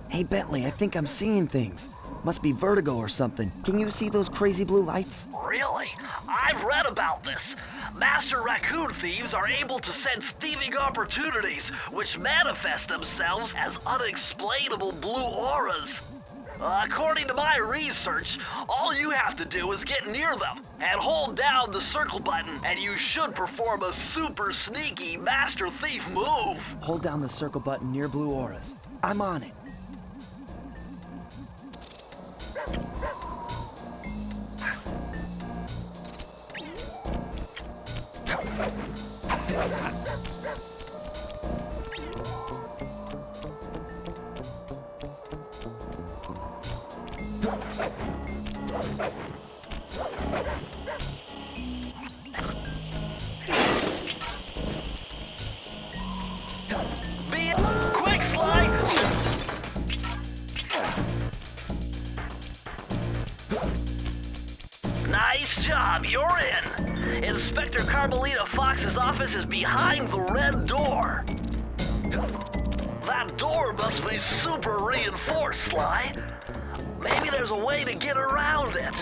Hey Bentley, I think I'm seeing things. Must be vertigo or something. Can you see those crazy blue lights? Really? I've read about this. Master raccoon thieves are able to sense thieving opportunities, which manifest themselves as unexplainable blue auras. According to my research, all you have to do is get near them and hold down the circle button, and you should perform a super sneaky master thief move. Hold down the circle button near blue auras. I'm on it. Quick, Sly! Nice job, you're in. Inspector Carmelita Fox's office is behind the red door. That door must be super reinforced, Sly. Maybe there's a way to get around it.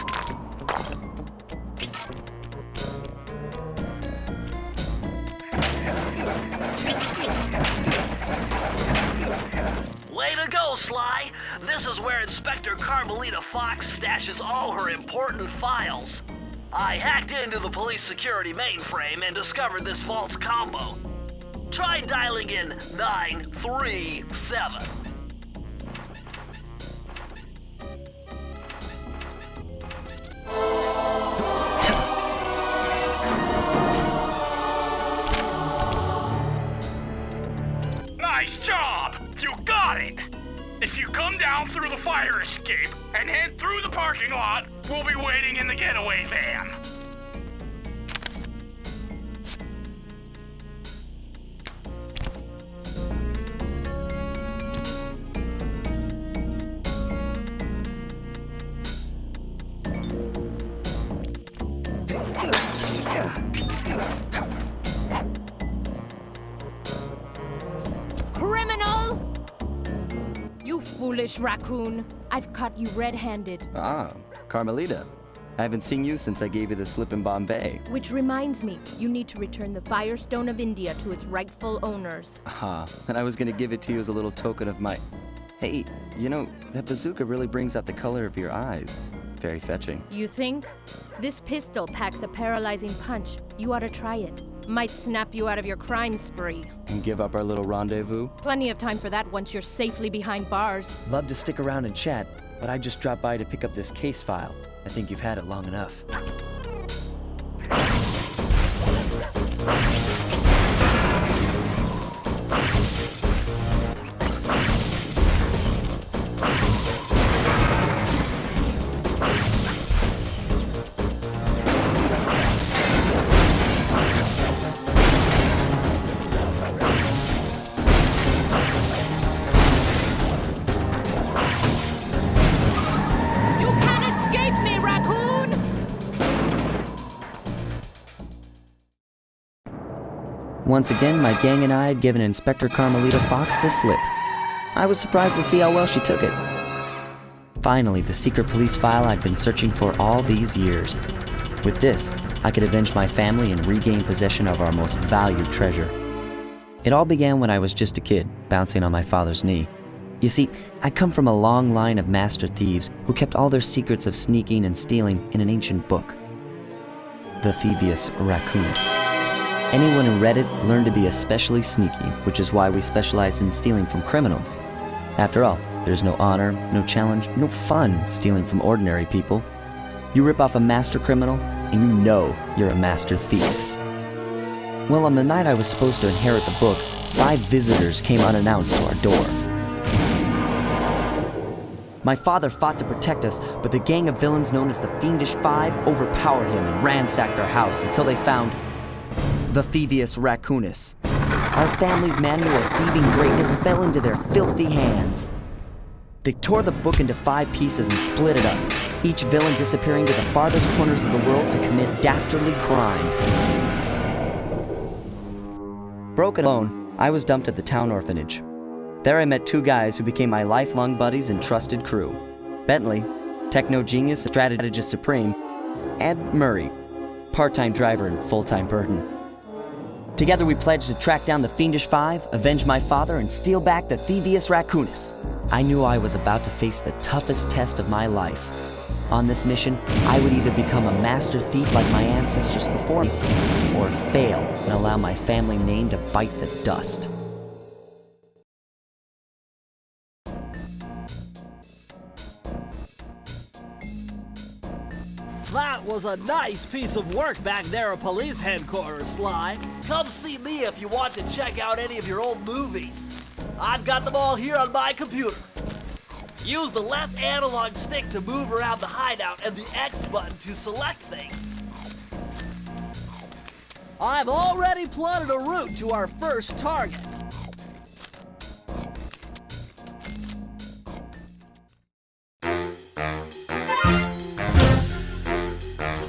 Way to go, Sly! This is where Inspector Carmelita Fox stashes all her important files. I hacked into the police security mainframe and discovered this vault's combo. Try dialing in 937. Nice job! You got it! If you come down through the fire escape and head through the parking lot, we'll be waiting in the getaway van. Criminal! You foolish raccoon. I've caught you red-handed. Ah, Carmelita. I haven't seen you since I gave you the slip in Bombay. Which reminds me, you need to return the Firestone of India to its rightful owners. Ah, and I was gonna give it to you as a little token of my... Hey, you know, that bazooka really brings out the color of your eyes. Very fetching. You think? This pistol packs a paralyzing punch. You ought to try it. Might snap you out of your crime spree. And give up our little rendezvous? Plenty of time for that once you're safely behind bars. Love to stick around and chat, but I just dropped by to pick up this case file. I think you've had it long enough. Once again, my gang and I had given Inspector Carmelita Fox the slip. I was surprised to see how well she took it. Finally, the secret police file I'd been searching for all these years. With this, I could avenge my family and regain possession of our most valued treasure. It all began when I was just a kid, bouncing on my father's knee. You see, I'd come from a long line of master thieves who kept all their secrets of sneaking and stealing in an ancient book. The Thievius Raccoonus. Anyone who read it learned to be especially sneaky, which is why we specialize in stealing from criminals. After all, there's no honor, no challenge, no fun stealing from ordinary people. You rip off a master criminal, and you know you're a master thief. Well, on the night I was supposed to inherit the book, 5 visitors came unannounced to our door. My father fought to protect us, but the gang of villains known as the Fiendish Five overpowered him and ransacked our house until they found the Thievius Raccoonus. Our family's manual of thieving greatness fell into their filthy hands. They tore the book into 5 pieces and split it up, each villain disappearing to the farthest corners of the world to commit dastardly crimes. Broken alone, I was dumped at the town orphanage. There I met 2 guys who became my lifelong buddies and trusted crew. Bentley, techno genius and strategist supreme, and Murray, part-time driver and full-time burden. Together we pledged to track down the Fiendish Five, avenge my father, and steal back the Thievius Raccoonus. I knew I was about to face the toughest test of my life. On this mission, I would either become a master thief like my ancestors before me, or fail and allow my family name to bite the dust. That was a nice piece of work back there at police headquarters, Sly. Come see me if you want to check out any of your old movies. I've got them all here on my computer. Use the left analog stick to move around the hideout and the X button to select things. I've already plotted a route to our first target.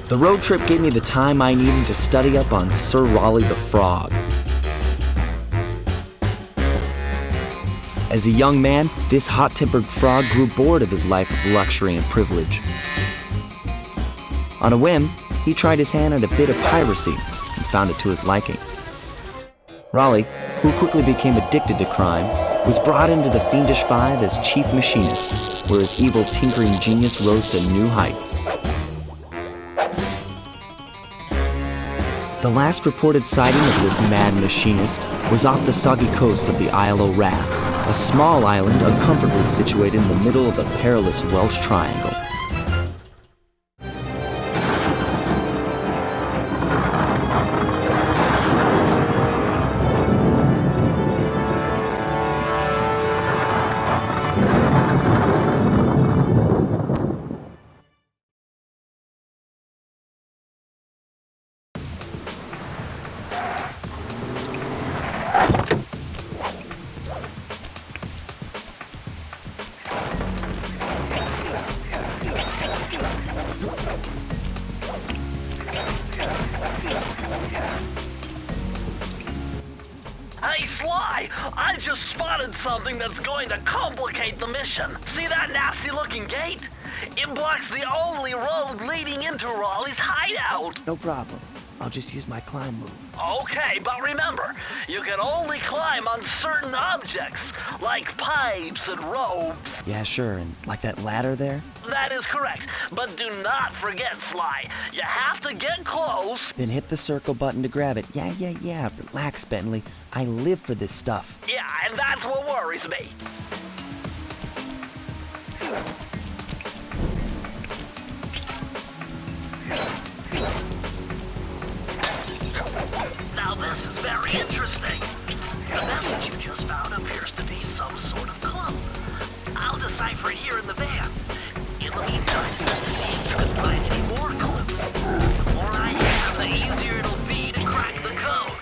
The road trip gave me the time I needed to study up on Sir Raleigh the Frog. As a young man, this hot-tempered frog grew bored of his life of luxury and privilege. On a whim, he tried his hand at a bit of piracy and found it to his liking. Raleigh, who quickly became addicted to crime, was brought into the Fiendish Five as chief machinist, where his evil tinkering genius rose to new heights. The last reported sighting of this mad machinist was off the soggy coast of the Isle o' Wrath, a small island uncomfortably situated in the middle of the perilous Welsh Triangle. Hey, Sly! I just spotted something that's going to complicate the mission. See that nasty-looking gate? It blocks the only road leading into Raleigh's hideout. No problem. I'll just use my climb move. Okay, but remember, you can only climb on certain objects, like pipes and ropes. Yeah, sure, and like that ladder there? That is correct, but do not forget, Sly. You have to get close. Then hit the circle button to grab it. Yeah. Relax, Bentley. I live for this stuff. Yeah, and that's what worries me. Now this is very interesting. The message you just found appears to be some sort of clue. I'll decipher it here in the van. In the meantime, see if you can find any more clues. The more I have, the easier it'll be to crack the code.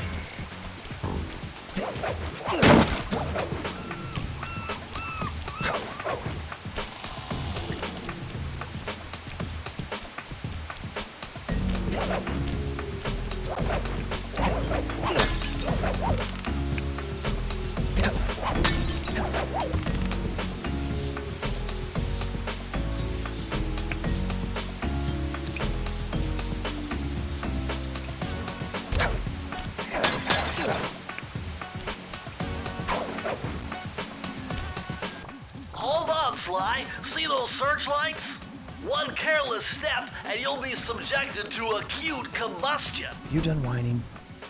Hold on, Sly. See those searchlights? One careless step and you'll be subjected to acute combustion. You done whining?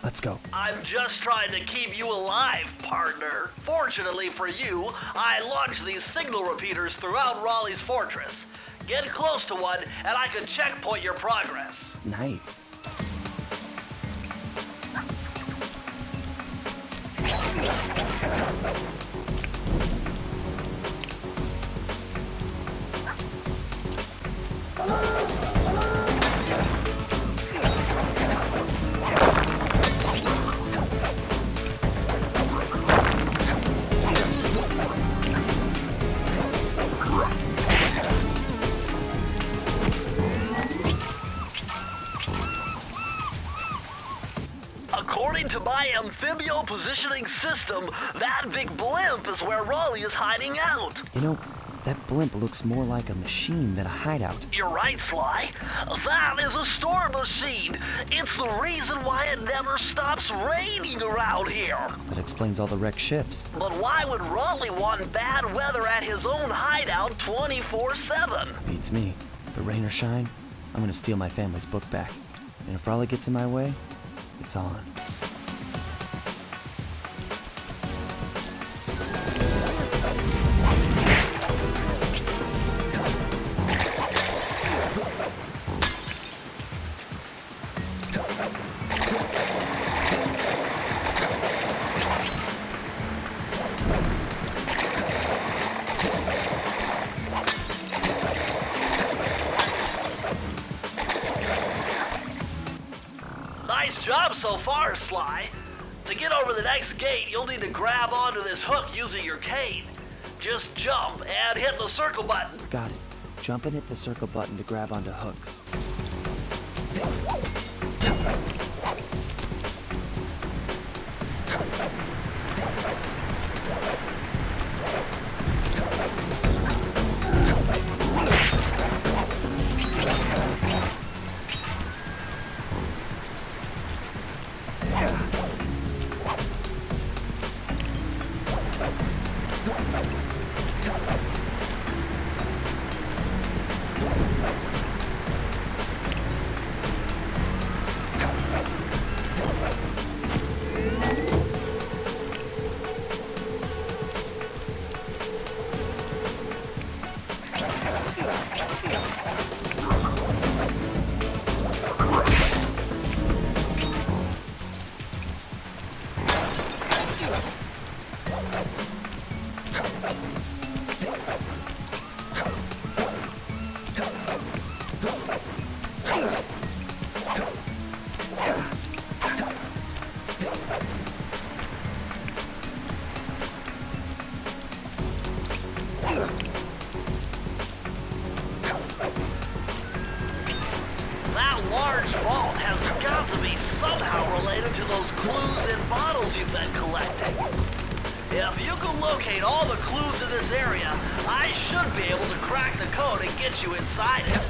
Let's go. I'm just trying to keep you alive, partner. Fortunately for you, I launched these signal repeaters throughout Raleigh's fortress. Get close to one and I can checkpoint your progress. Nice. amphibio positioning system, that big blimp is where Raleigh is hiding out. You know, that blimp looks more like a machine than a hideout. You're right, Sly. That is a storm machine. It's the reason why it never stops raining around here. That explains all the wrecked ships. But why would Raleigh want bad weather at his own hideout 24/7? Beats me. But rain or shine, I'm gonna steal my family's book back. And if Raleigh gets in my way, it's on. Nice job so far, Sly. To get over the next gate, you'll need to grab onto this hook using your cane. Just jump and hit the circle button. Got it. Jump and hit the circle button to grab onto hooks. That large vault has got to be somehow related to those clues in bottles you've been collecting. If you can locate all the clues in this area, I should be able to crack the code and get you inside it.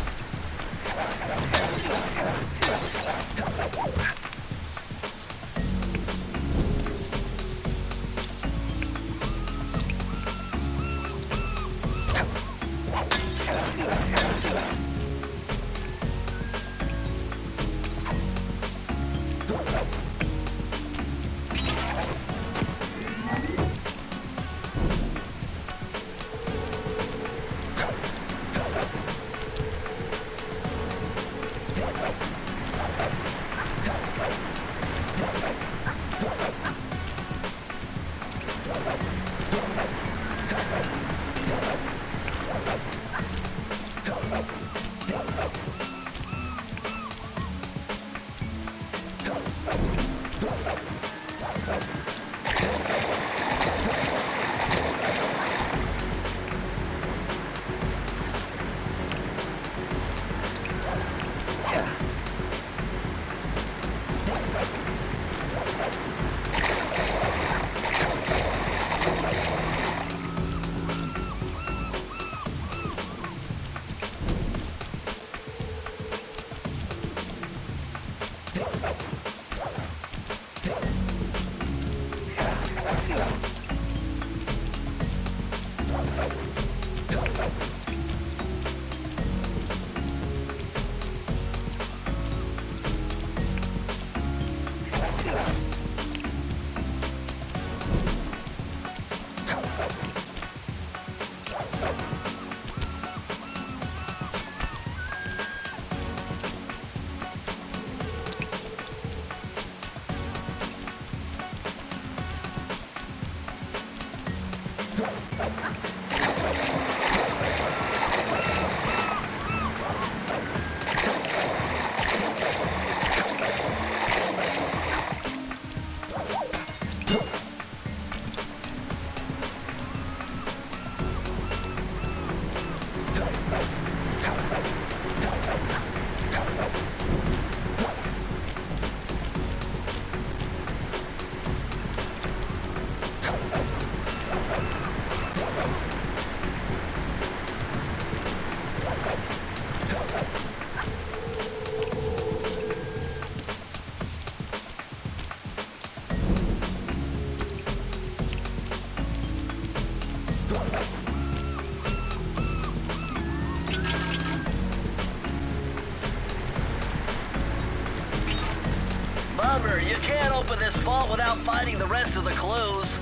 fault without finding the rest of the clues.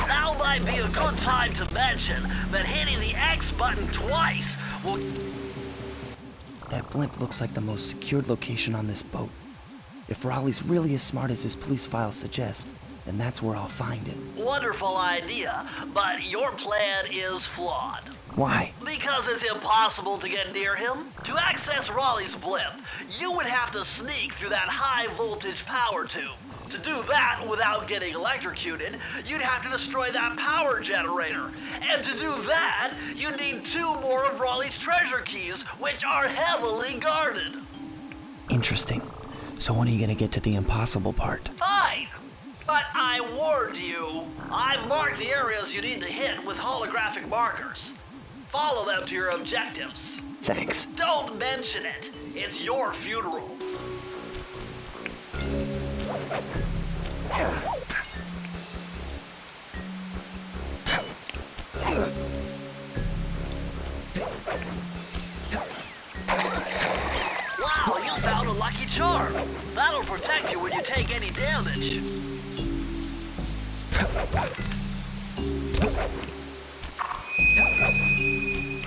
Now might be a good time to mention that hitting the X button twice will... That blimp looks like the most secured location on this boat. If Raleigh's really as smart as his police files suggest, then that's where I'll find him. Wonderful idea, but your plan is flawed. Why? Because it's impossible to get near him. To access Raleigh's blimp, you would have to sneak through that high-voltage power tube. To do that without getting electrocuted, you'd have to destroy that power generator. And to do that, you'd need 2 more of Raleigh's treasure keys, which are heavily guarded. Interesting. So when are you gonna get to the impossible part? Fine. But I warned you. I've marked the areas you need to hit with holographic markers. Follow them to your objectives. Thanks. Don't mention it. It's your funeral. Wow, you found a lucky charm. That'll protect you when you take any damage.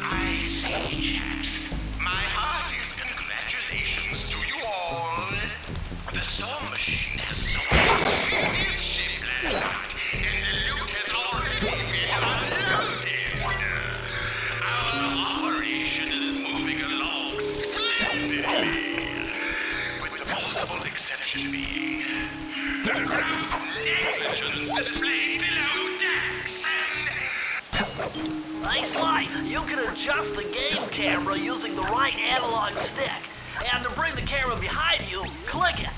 I say, chaps, my heartiest congratulations to you all. The storm machine has sold its 50th ship last night, and the loot has already been unloaded. Our operation is moving along splendidly, with the possible exception being the group's negligence displayed below decks and... Hey, Sly, you can adjust the game camera using the right analog stick. And to bring the camera behind you, click it.